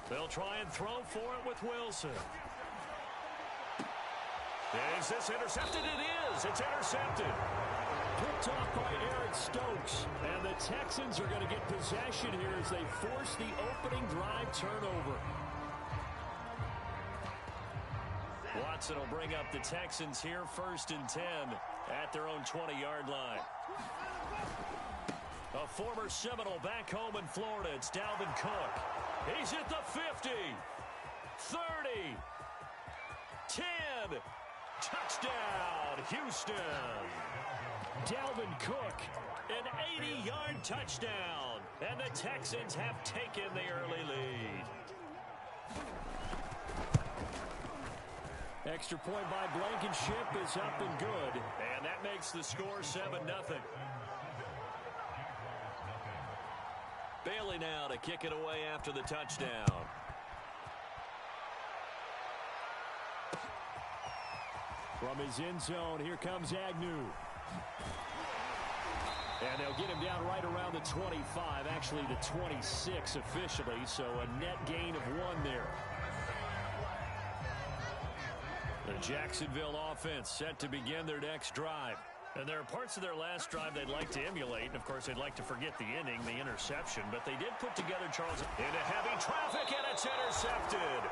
They'll try and throw for it with Wilson. Is this intercepted? It is. It's intercepted. Picked off by Eric Stokes. And the Texans are going to get possession here as they force the opening drive turnover. Watson will bring up the Texans here 1st and 10 at their own 20-yard line. A former Seminole back home in Florida. It's Dalvin Cook. He's at the 50, 30, 10. Touchdown, Houston. Dalvin Cook. An 80-yard touchdown. And the Texans have taken the early lead. Extra point by Blankenship is up and good. And that makes the score 7-0. Bailey now to kick it away after the touchdown. From his end zone, here comes Agnew. And they'll get him down right around the 25, actually the 26 officially, so a net gain of 1 there. The Jacksonville offense set to begin their next drive. And there are parts of their last drive they'd like to emulate. And, of course, they'd like to forget the ending, the interception. But they did put together, Charles, into heavy traffic, and it's intercepted.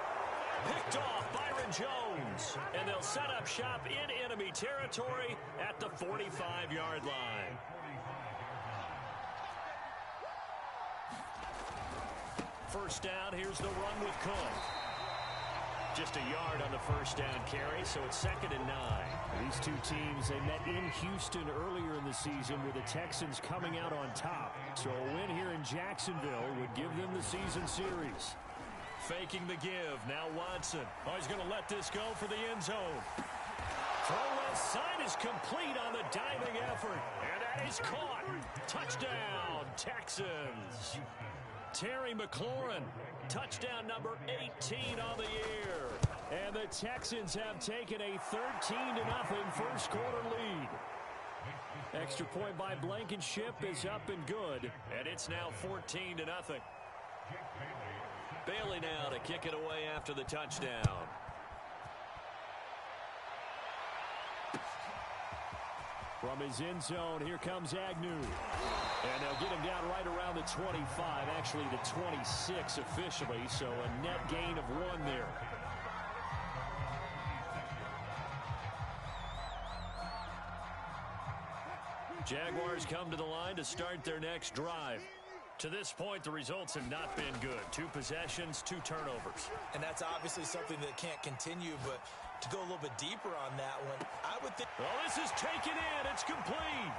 Picked off Byron Jones. And they'll set up shop in enemy territory at the 45-yard line. First down, here's the run with Cook. Just a yard on the first down carry, so it's 2nd and 9. These two teams, they met in Houston earlier in the season with the Texans coming out on top. So a win here in Jacksonville would give them the season series. Faking the give. Now Watson. Oh, he's going to let this go for the end zone. Throw left side is complete on the diving effort. And that is caught. Touchdown, Texans. Terry McLaurin, touchdown number 18 on the year. And the Texans have taken a 13-0 first quarter lead. Extra point by Blankenship is up and good. And it's now 14-0. Bailey now to kick it away after the touchdown. From his end zone, here comes Agnew. And they'll get him down right around the 25, actually the 26 officially, so a net gain of 1 there. Jaguars come to the line to start their next drive. To this point, the results have not been good. 2 possessions, 2 turnovers. And that's obviously something that can't continue, but to go a little bit deeper on that one, I would think... Well, this is taken in. It's complete.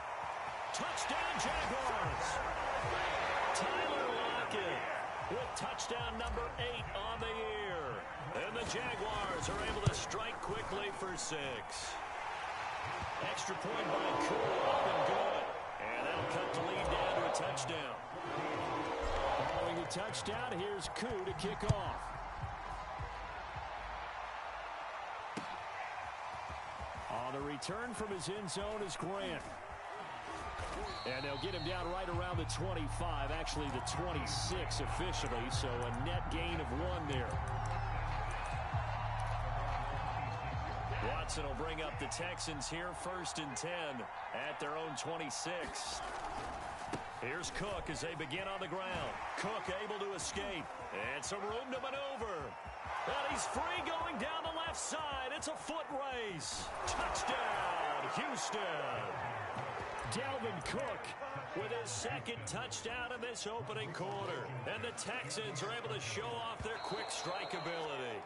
Touchdown, Jaguars. Tyler Lockett with touchdown number 8 on the year. And the Jaguars are able to strike quickly for 6. Extra point by Cook, up and good. And that'll cut the lead down to a touchdown. Following the touchdown, here's Koo to kick off. On the return from his end zone is Grant. And they'll get him down right around the 25, actually the 26 officially, so a net gain of 1 there. Watson will bring up the Texans here 1st and 10 at their own 26. Here's Cook as they begin on the ground. Cook able to escape. And some room to maneuver. And he's free going down the left side. It's a foot race. Touchdown, Houston. Dalvin Cook with his 2nd touchdown in this opening quarter. And the Texans are able to show off their quick strike ability.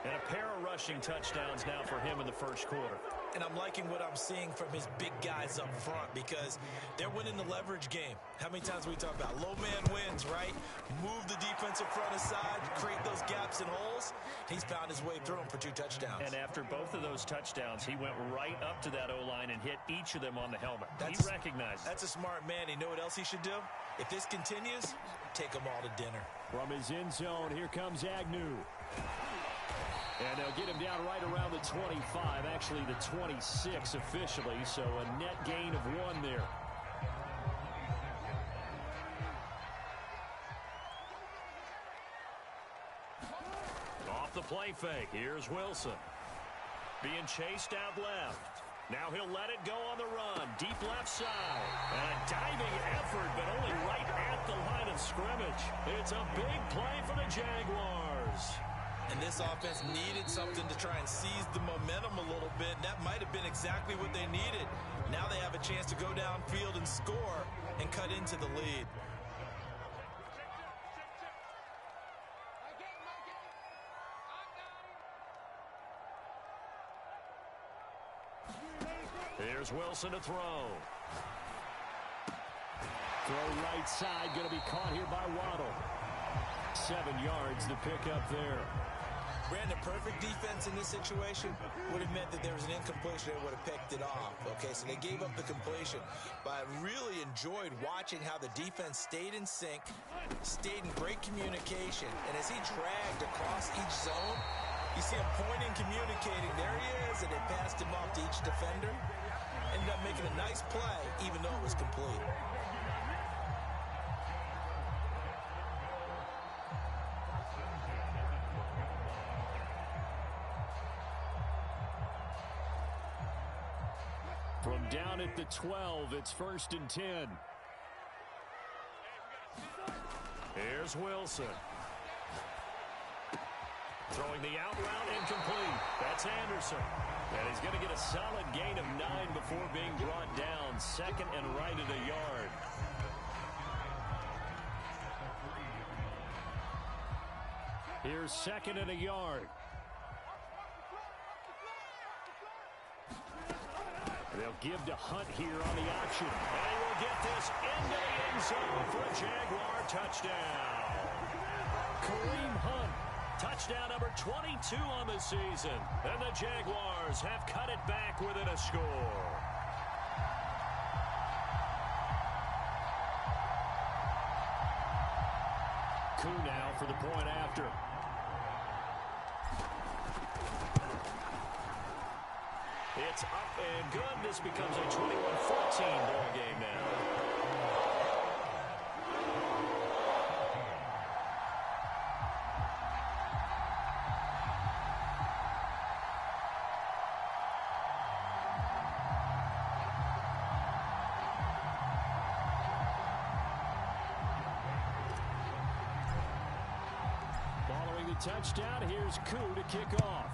And a pair of rushing touchdowns now for him in the first quarter. And I'm liking what I'm seeing from his big guys up front because they're winning the leverage game. How many times we talk about low man wins, right? Move the defensive front aside, create those gaps and holes. He's found his way through them for 2 touchdowns. And after both of those touchdowns, he went right up to that O-line and hit each of them on the helmet. He recognized it. That's a smart man. You know what else he should do? If this continues, take them all to dinner. From his end zone, here comes Agnew. And they'll get him down right around the 25, actually the 26 officially, so a net gain of 1 there. the play fake. Here's Wilson. Being chased out left. Now he'll let it go on the run. Deep left side. And a diving effort, but only right at the line of scrimmage. It's a big play for the Jaguars. And this offense needed something to try and seize the momentum a little bit. That might have been exactly what they needed. Now they have a chance to go downfield and score and cut into the lead. Here's Wilson to throw. Throw right side, going to be caught here by Waddle. 7 yards to pick up there. Brandon, perfect defense in this situation would have meant that there was an incompletion. They would have picked it off. Okay, so they gave up the completion. But I really enjoyed watching how the defense stayed in sync, stayed in great communication. And as he dragged across each zone, you see him pointing, communicating. There he is, and they passed him off to each defender. Ended up making a nice play, even though it was complete. From down at the 12, it's 1st and 10. Here's Wilson. Throwing the out route incomplete. That's Anderson. And he's going to get a solid gain of 9 before being brought down. 2nd and right at a yard. Here's 2nd and a yard. They'll give to Hunt here on the option. And he will get this into the end zone for a Jaguar touchdown. Kareem Hunt. Touchdown number 22 on the season. And the Jaguars have cut it back within a score. Koo now for the point after. It's up and good. This becomes a 21-14 ball game now. Touchdown. Here's Koo to kick off.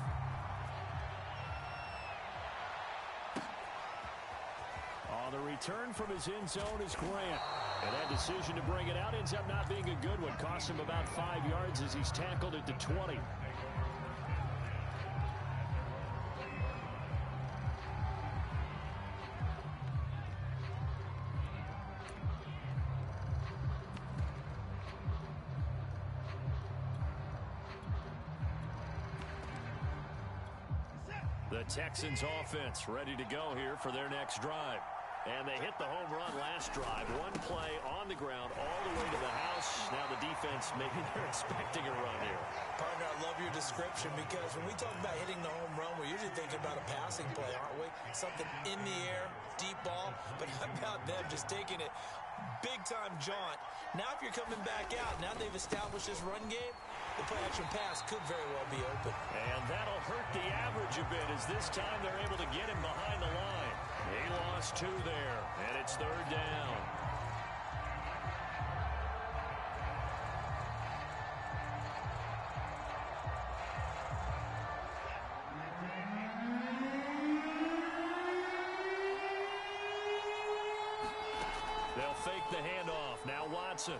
On the return from his end zone is Grant. And that decision to bring it out ends up not being a good one. Cost him about 5 yards as he's tackled at the 20. The Texans offense ready to go here for their next drive. And they hit the home run last drive. One play on the ground all the way to the house. Now the defense, maybe they're expecting a run here. Partner, I love your description because when we talk about hitting the home run, we're usually thinking about a passing play, aren't we? Something in the air, deep ball. But how about them just taking it big-time jaunt? Now if you're coming back out, now they've established this run game, the play-action pass could very well be open. And that'll hurt the average a bit as this time they're able to get him behind the line. He lost 2 there, and it's 3rd down. They'll fake the handoff. Now Watson.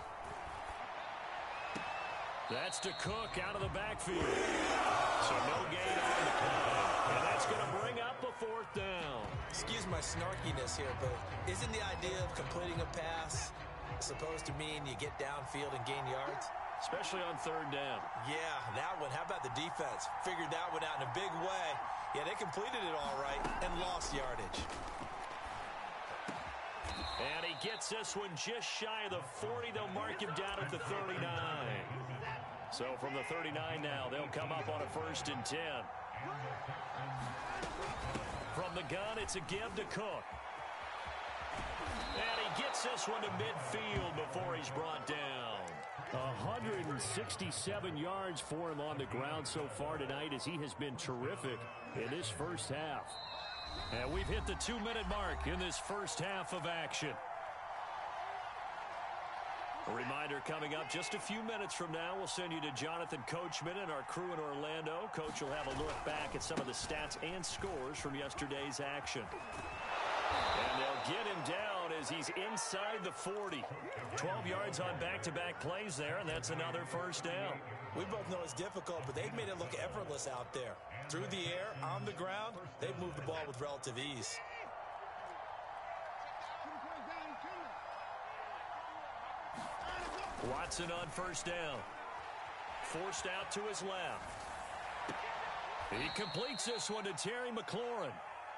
That's to Cook out of the backfield. So no gain on the play. And that's going to bring up a 4th down. Excuse my snarkiness here, but isn't the idea of completing a pass supposed to mean you get downfield and gain yards? Especially on 3rd down. Yeah, that one. How about the defense? Figured that one out in a big way. Yeah, they completed it all right and lost yardage. And he gets this one just shy of the 40. They'll mark him down at the 39. So from the 39 now, they'll come up on a 1st and 10. From the gun, it's a give to Cook. And he gets this one to midfield before he's brought down. 167 yards for him on the ground so far tonight as he has been terrific in this first half. And we've hit the 2-minute mark in this first half of action. A reminder coming up just a few minutes from now, we'll send you to Jonathan Coachman and our crew in Orlando. Coach will have a look back at some of the stats and scores from yesterday's action. And they'll get him down as he's inside the 40. 12 yards on back-to-back plays there, and that's another first down. We both know it's difficult, but they've made it look effortless out there. Through the air, on the ground, they've moved the ball with relative ease. Watson on first down. Forced out to his left. He completes this one to Terry McLaurin.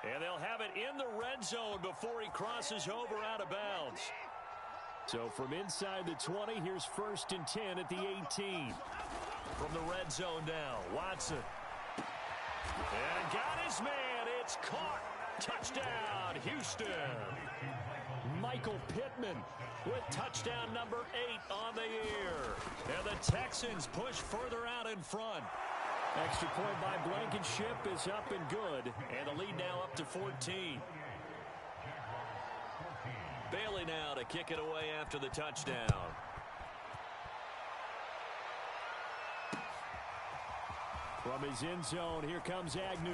And they'll have it in the red zone before he crosses over out of bounds. So from inside the 20, here's 1st and 10 at the 18. From the red zone now, Watson. And got his man. It's caught. Touchdown, Houston. Michael Pittman with touchdown number 8 on the year. And the Texans push further out in front. Extra point by Blankenship is up and good. And the lead now up to 14. Bailey now to kick it away after the touchdown. From his end zone, here comes Agnew.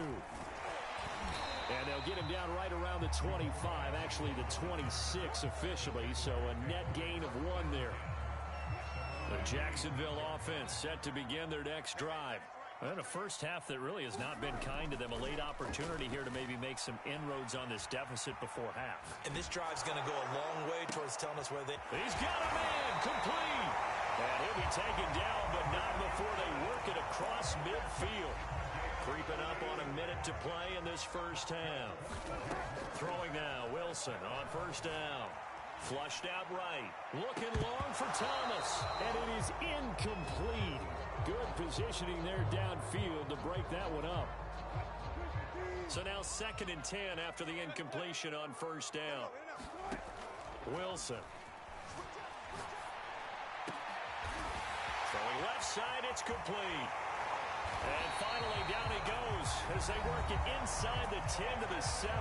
And they'll get him down right around the 25, actually the 26 officially, so a net gain of 1 there. The Jacksonville offense set to begin their next drive. And a first half that really has not been kind to them. A late opportunity here to maybe make some inroads on this deficit before half. And this drive's going to go a long way towards telling us where they... He's got a man, complete. And he'll be taken down, but not before they work it across midfield. Creeping up on a minute to play in this first half. Throwing now, Wilson on first down. Flushed out right. Looking long for Thomas. And it is incomplete. Good positioning there downfield to break that one up. So now 2nd and 10 after the incompletion on first down. Wilson. Throwing left side, it's complete. And finally down he goes as they work it inside the 10 to the 7.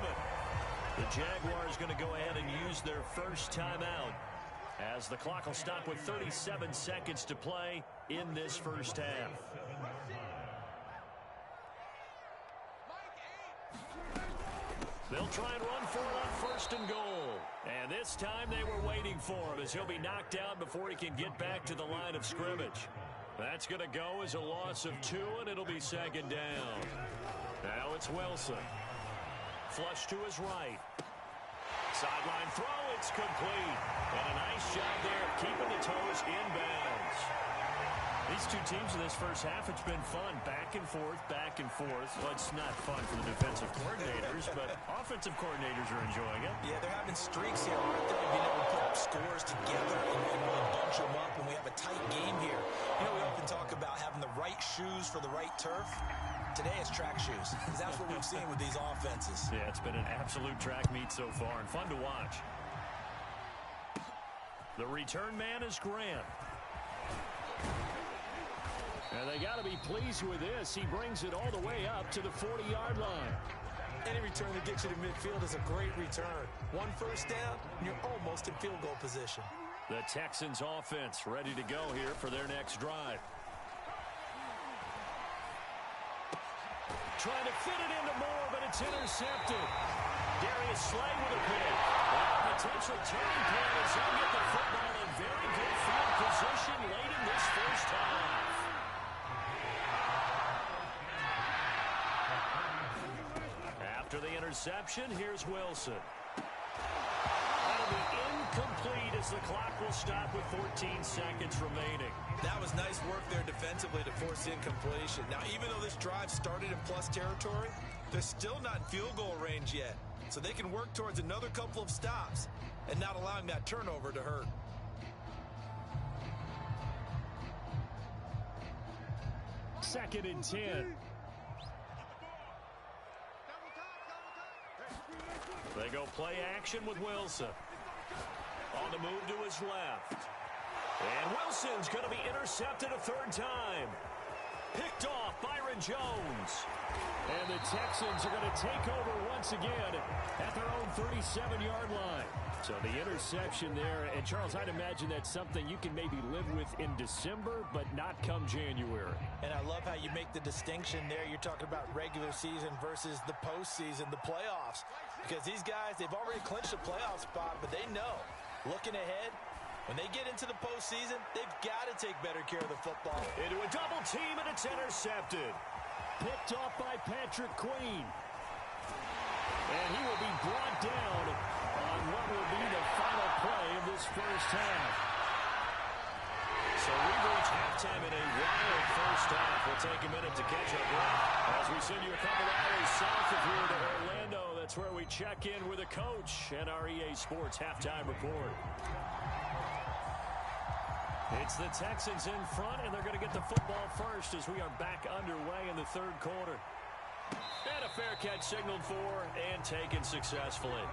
The Jaguars going to go ahead and use their first timeout as the clock will stop with 37 seconds to play in this first half. They'll try and run for it on 1st and goal. And this time they were waiting for him as he'll be knocked down before he can get back to the line of scrimmage. That's going to go as a loss of 2, and it'll be 2nd down. Now it's Wilson. Flush to his right. Sideline throw, it's complete. And a nice job there of keeping the toes in bounds. These two teams in this first half, it's been fun. Back and forth, back and forth. Well, it's not fun for the defensive coordinators, but offensive coordinators are enjoying it. Yeah, they're having streaks here, aren't they? Being able to put up scores together and really bunch them up, and we have a tight game here. You know, we often talk about having the right shoes for the right turf. Today it's track shoes, because that's what we've seen with these offenses. Yeah, it's been an absolute track meet so far, and fun to watch. The return man is Grant. And they got to be pleased with this. He brings it all the way up to the 40-yard line. Any return that gets you to midfield is a great return. 1 first down, and you're almost in field goal position. The Texans offense ready to go here for their next drive. Trying to fit it into Moore, but it's intercepted. Darius Slay with a pick. Potential turning point as he'll get the football in very good field position late in this first half. After the interception, here's Wilson. That'll be incomplete as the clock will stop with 14 seconds remaining. That was nice work there defensively to force incompletion. Now, even though this drive started in plus territory, they're still not in field goal range yet. So they can work towards another couple of stops and not allowing that turnover to hurt. Second and 10. They go play action with Wilson. On the move to his left. And Wilson's going to be intercepted a third time. Picked off Byron Jones. And the Texans are going to take over once again at their own 37-yard line. So the interception there, and Charles, I'd imagine that's something you can maybe live with in December, but not come January. And I love how you make the distinction there. You're talking about regular season versus the postseason, the playoffs. Because these guys, they've already clinched a playoff spot, but they know, looking ahead, when they get into the postseason, they've got to take better care of the football. Into a double team, and it's intercepted. Picked off by Patrick Queen. And he will be brought down on what will be the final play of this first half. So we've reached halftime in a wild first half. We'll take a minute to catch our breath as we send you a couple hours south of here to Orlando. That's where we check in with a coach and our EA Sports halftime report. It's the Texans in front, and they're going to get the football first as we are back underway in the third quarter. And a fair catch signaled for and taken successfully.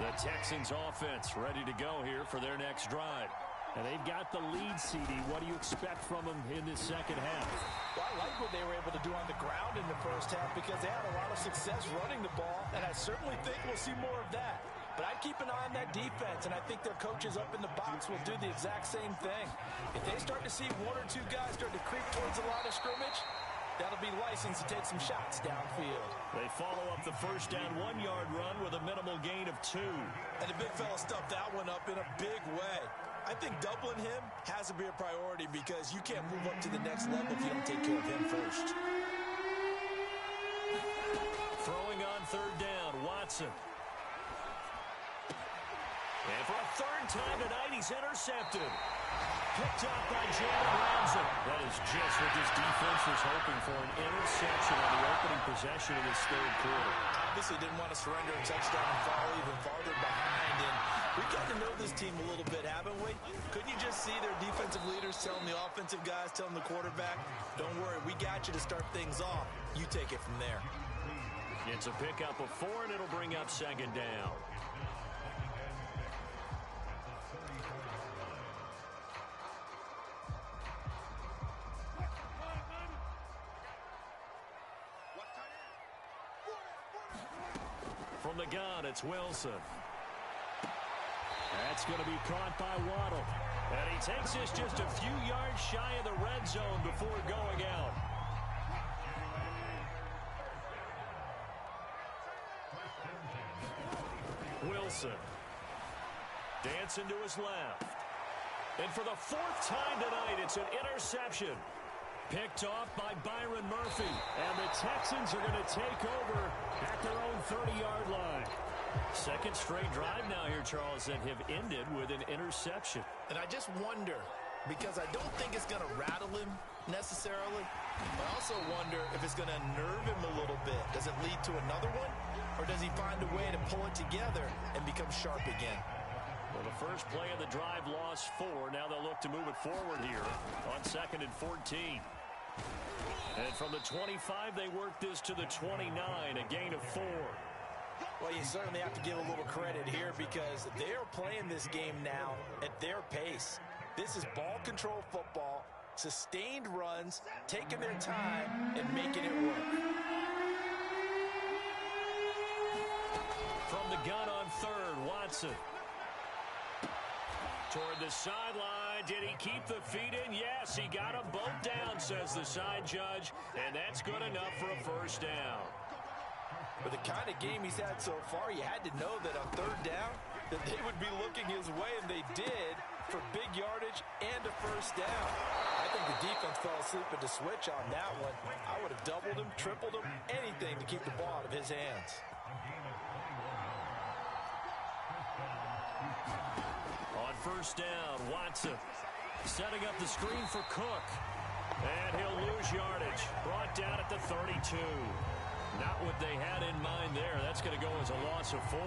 The Texans offense ready to go here for their next drive. And they've got the lead, CD. What do you expect from them in this second half? Well, I like what they were able to do on the ground in the first half because they had a lot of success running the ball, and I certainly think we'll see more of that. But I'd keep an eye on that defense, and I think their coaches up in the box will do the exact same thing. If they start to see one or two guys start to creep towards the line of scrimmage, that'll be license to take some shots downfield. They follow up the first down 1-yard run with a minimal gain of 2. And the big fella stuffed that one up in a big way. I think doubling him has to be a priority because you can't move up to the next level if you don't take care of him first. Throwing on third down, Watson. And for a third time tonight, he's intercepted. Picked up by Jalen Ramsey. That is just what this defense was hoping for, an interception on the opening possession of this third quarter. Obviously didn't want to surrender a touchdown and fall even farther behind. And we've gotten to know this team a little bit, haven't we? Couldn't you just see their defensive leaders telling the offensive guys, telling the quarterback, don't worry, we got you to start things off. You take it from there. It's a pickup of 4, and it'll bring up second down. From the gun, it's Wilson. That's going to be caught by Waddle. And he takes this just a few yards shy of the red zone before going out. Wilson. Dancing to his left. And for the 4th time tonight, it's an interception. Picked off by Byron Murphy. And the Texans are going to take over at their own 30-yard line. Second straight drive now here, Charles, that have ended with an interception. And I just wonder, because I don't think it's going to rattle him necessarily, I also wonder if it's going to nerve him a little bit. Does it lead to another one? Or does he find a way to pull it together and become sharp again? Well, the first play of the drive lost 4. Now they'll look to move it forward here on 2nd and 14. And from the 25, they work this to the 29, a gain of 4. Well, you certainly have to give a little credit here because they're playing this game now at their pace. This is ball control football, sustained runs, taking their time, and making it work. From the gun on 3rd, Watson. Toward the sideline. Did he keep the feet in? Yes, he got them both down, says the side judge. And that's good enough for a first down. With the kind of game he's had so far, you had to know that on 3rd down, that they would be looking his way, and they did, for big yardage and a first down. I think the defense fell asleep at the switch on that one. I would have doubled him, tripled him, anything to keep the ball out of his hands. On first down, Watson setting up the screen for Cook. And he'll lose yardage. Brought down at the 32. Not what they had in mind there. That's going to go as a loss of 4.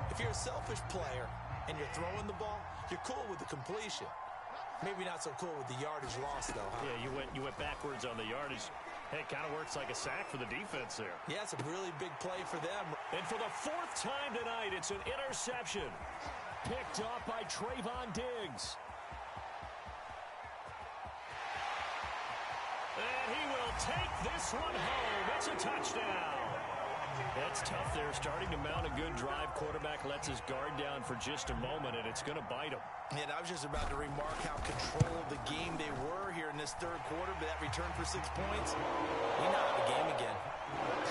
If you're a selfish player and you're throwing the ball, you're cool with the completion. Maybe not so cool with the yardage loss, though, huh? Yeah, you went backwards on the yardage. Hey, it kind of works like a sack for the defense there. Yeah, it's a really big play for them. And for the fourth time tonight, it's an interception. Picked off by Trayvon Diggs. And he will take this one home. It's a touchdown. That's tough there, starting to mount a good drive. Quarterback lets his guard down for just a moment, and it's going to bite him. And I was just about to remark how controlled the game they were here in this third quarter, but that return for 6 points, he now have the game again.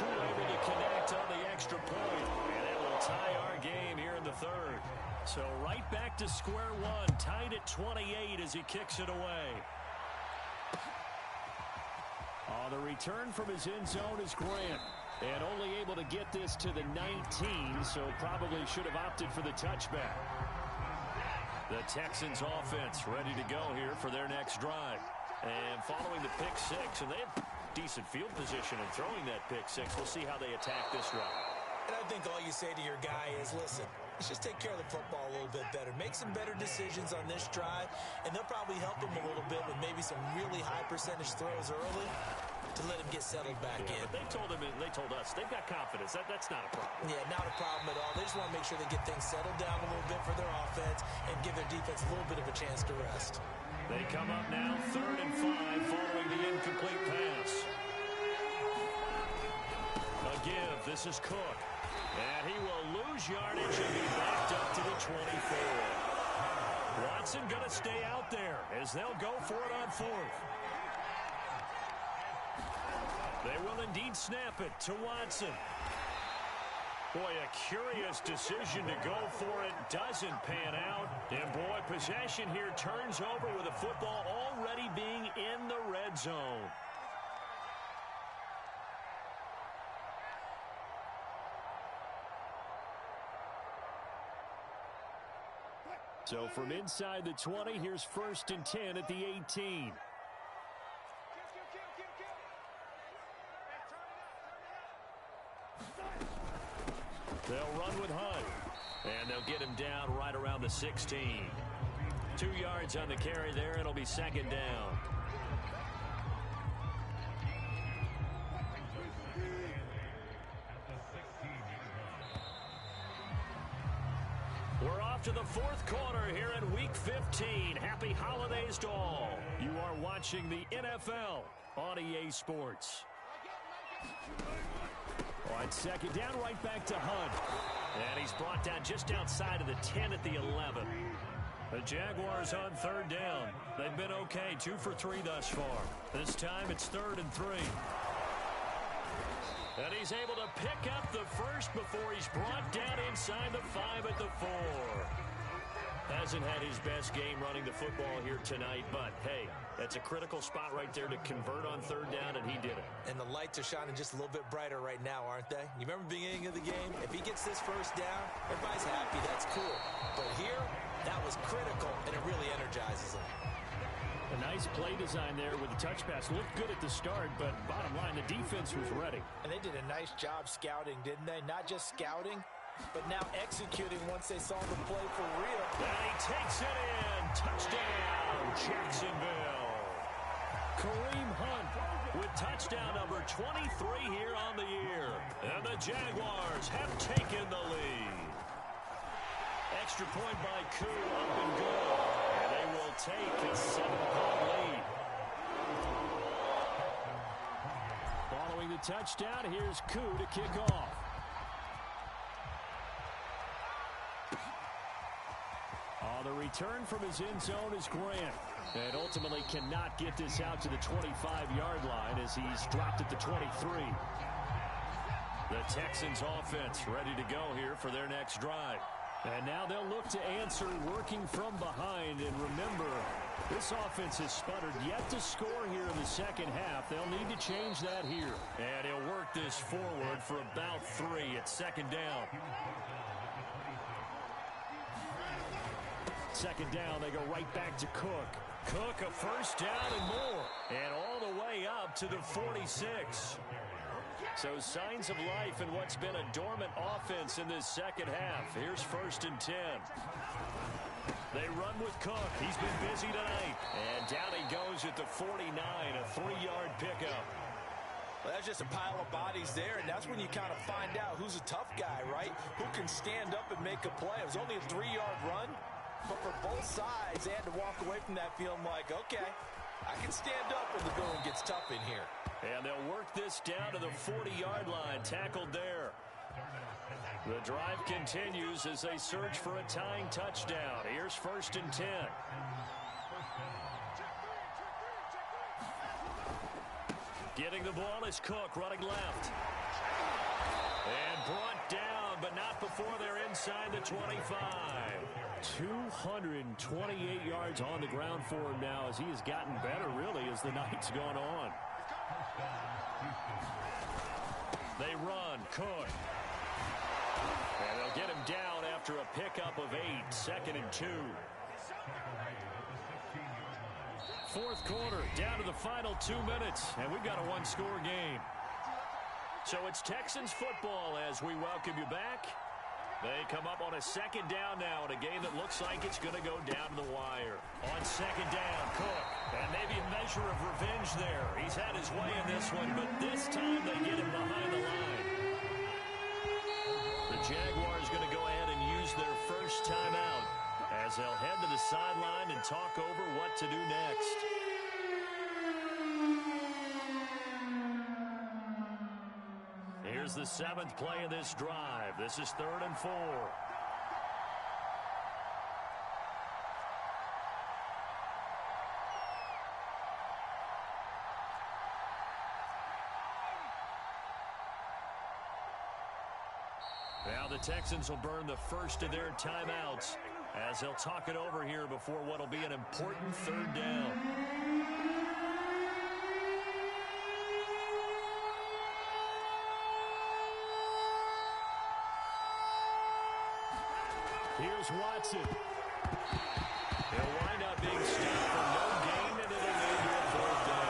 Cool able to connect on the extra point, and that will tie our game here in the third. So right back to square one, tied at 28 as he kicks it away. The return from his end zone is Grant. And only able to get this to the 19, so probably should have opted for the touchback. The Texans offense ready to go here for their next drive. And following the pick six, and they have decent field position in throwing that pick six. We'll see how they attack this drive. And I think all you say to your guy is, listen, let's just take care of the football a little bit better. Make some better decisions on this drive, and they'll probably help him a little bit with maybe some really high percentage throws early to let him get settled back in. But they told us they've got confidence. That's not a problem. Yeah, not a problem at all. They just want to make sure they get things settled down a little bit for their offense and give their defense a little bit of a chance to rest. They come up now 3rd and 5 following the incomplete pass. A give. This is Cook. And he will lose yardage and be backed up to the 24. Watson going to stay out there as they'll go for it on 4th. They will indeed snap it to Watson. Boy, a curious decision to go for it. Doesn't pan out. And boy, possession here turns over with the football already being in the red zone. So from inside the 20, here's 1st and 10 at the 18. They'll run with Hunt, and they'll get him down right around the 16. 2 yards on the carry there, and it'll be 2nd down. We're off to the 4th quarter here in Week 15. Happy holidays to all. You are watching the NFL on EA Sports. On 2nd down, right back to Hunt. And he's brought down just outside of the 10 at the 11. The Jaguars on 3rd down. They've been okay, 2 for 3 thus far. This time it's 3rd and 3. And he's able to pick up the first before he's brought down inside the 5 at the 4. Hasn't had his best game running the football here tonight, but hey, that's a critical spot right there to convert on 3rd down, and he did it. And the lights are shining just a little bit brighter right now, aren't they? You remember the beginning of the game? If he gets this 1st down, everybody's happy. That's cool. But here, that was critical, and it really energizes him. A nice play design there with the touch pass. Looked good at the start, but bottom line, the defense was ready. And they did a nice job scouting, didn't they? Not just scouting, but now executing once they saw the play for real. And he takes it in. Touchdown, Jacksonville. Kareem Hunt with touchdown number 23 here on the year. And the Jaguars have taken the lead. Extra point by Koo, up and good. And they will take a 7-point lead. Following the touchdown, here's Koo to kick off. The return from his end zone is Grant. And ultimately cannot get this out to the 25-yard line as he's dropped at the 23. The Texans offense ready to go here for their next drive. And now they'll look to answer working from behind. And remember, this offense has sputtered yet to score here in the second half. They'll need to change that here. And he'll work this forward for about 3 at 2nd down. 2nd down, they go right back to Cook. Cook, a 1st down and more. And all the way up to the 46. So signs of life in what's been a dormant offense in this second half. Here's 1st and 10. They run with Cook. He's been busy tonight. And down he goes at the 49, a 3-yard pickup. Well, that's just a pile of bodies there, and that's when you kind of find out who's a tough guy, right? Who can stand up and make a play. It was only a 3-yard run, but for both sides, they had to walk away from that feeling like, okay, I can stand up when the going gets tough in here. And they'll work this down to the 40-yard line, tackled there. The drive continues as they search for a tying touchdown. Here's 1st and 10. Getting the ball is Cook, running left. And brought down, but not before they're inside the 25. 228 yards on the ground for him now as he has gotten better, really, as the night's gone on. They run, Cook. And they'll get him down after a pickup of 8, 2nd and 2. Fourth quarter, down to the final 2 minutes, and we've got a one-score game. So it's Texans football as we welcome you back. They come up on a 2nd down now in a game that looks like it's going to go down to the wire. On 2nd down, Cook. And maybe a measure of revenge there. He's had his way in this one, but this time they get him behind the line. The Jaguars going to go ahead and use their first timeout as they'll head to the sideline and talk over what to do next. Here's the 7th play of this drive. This is 3rd and 4. Now the Texans will burn the first of their timeouts as they'll talk it over here before what will be an important 3rd down. Here's Watson. He'll wind up being stopped for no gain, and it'll lead to a 4th down.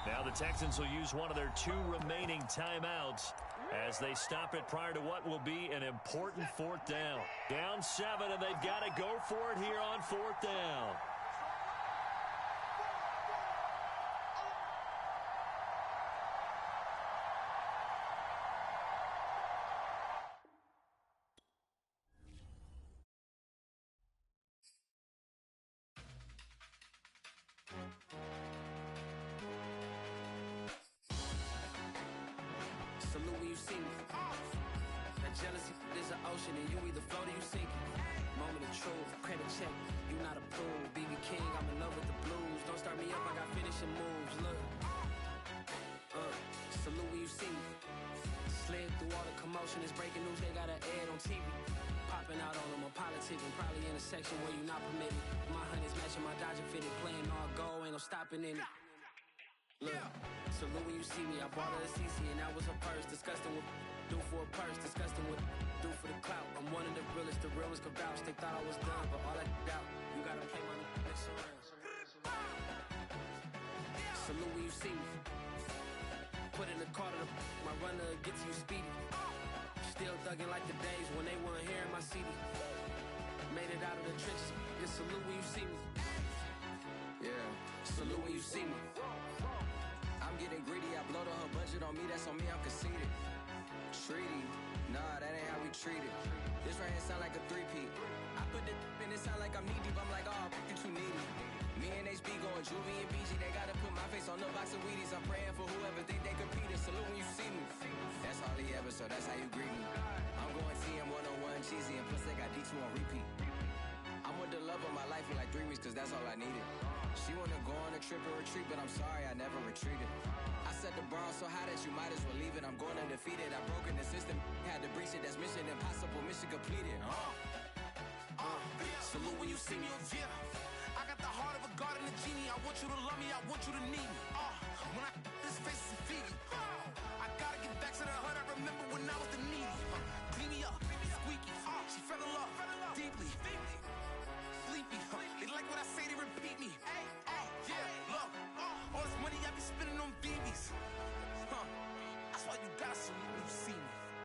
Now the Texans will use one of their 2 remaining timeouts as they stop it prior to what will be an important 4th down. Down 7, and they've got to go for it here on 4th down. Jealousy is an ocean, and you either float or you sink. Moment of truth, credit check, you not approved. BB King, I'm in love with the blues. Don't start me up, I got finishing moves. Look, salute when you see me. Slid through all the commotion, it's breaking news, they got an ad on TV. Popping out on them, I'm politicking, probably in a section where you not permitted. My honey's matching my Dodger fitted, playing all go, ain't no stopping in it. Look, salute when you see me, I bought her a CC, and that was her purse, disgusting with do for a purse, disgusting with do for the clout. I'm one of the realest, the realest could vouch. They thought I was done, but all that out. You gotta play my next around. Salute when you see me. Put in the car to my runner gets you speedy. Still thugging like the days when they weren't here in my CD. Made it out of the trenches. It's salute when you see me. Yeah, salute when you see me. I'm getting greedy, I blow to her budget on me, that's on me, I'm conceited. Treaty, nah, that ain't how we treat it. This right here sound like a 3-peat. I put the in it sound like I'm knee deep, I'm like, oh, you too needy. Me and HB going Juvie and BG, they gotta put my face on the box of Wheaties. I'm praying for whoever think they competed. Salute when you see me. That's all he ever, so that's how you greet me. I'm going TM 101 cheesy, and plus they got D2 on repeat. I'm with the love of my life for like 3 weeks, cause that's all I needed. She wanna go on a trip and retreat, but I'm sorry, I never retreated. I set the bar so high that you might as well leave it. I'm going undefeated, I've broken the system, had to breach it. That's mission impossible, mission completed. Salute when you see me. Yeah. I got the heart of a god and a genie. I want you to love me. I want you to need me.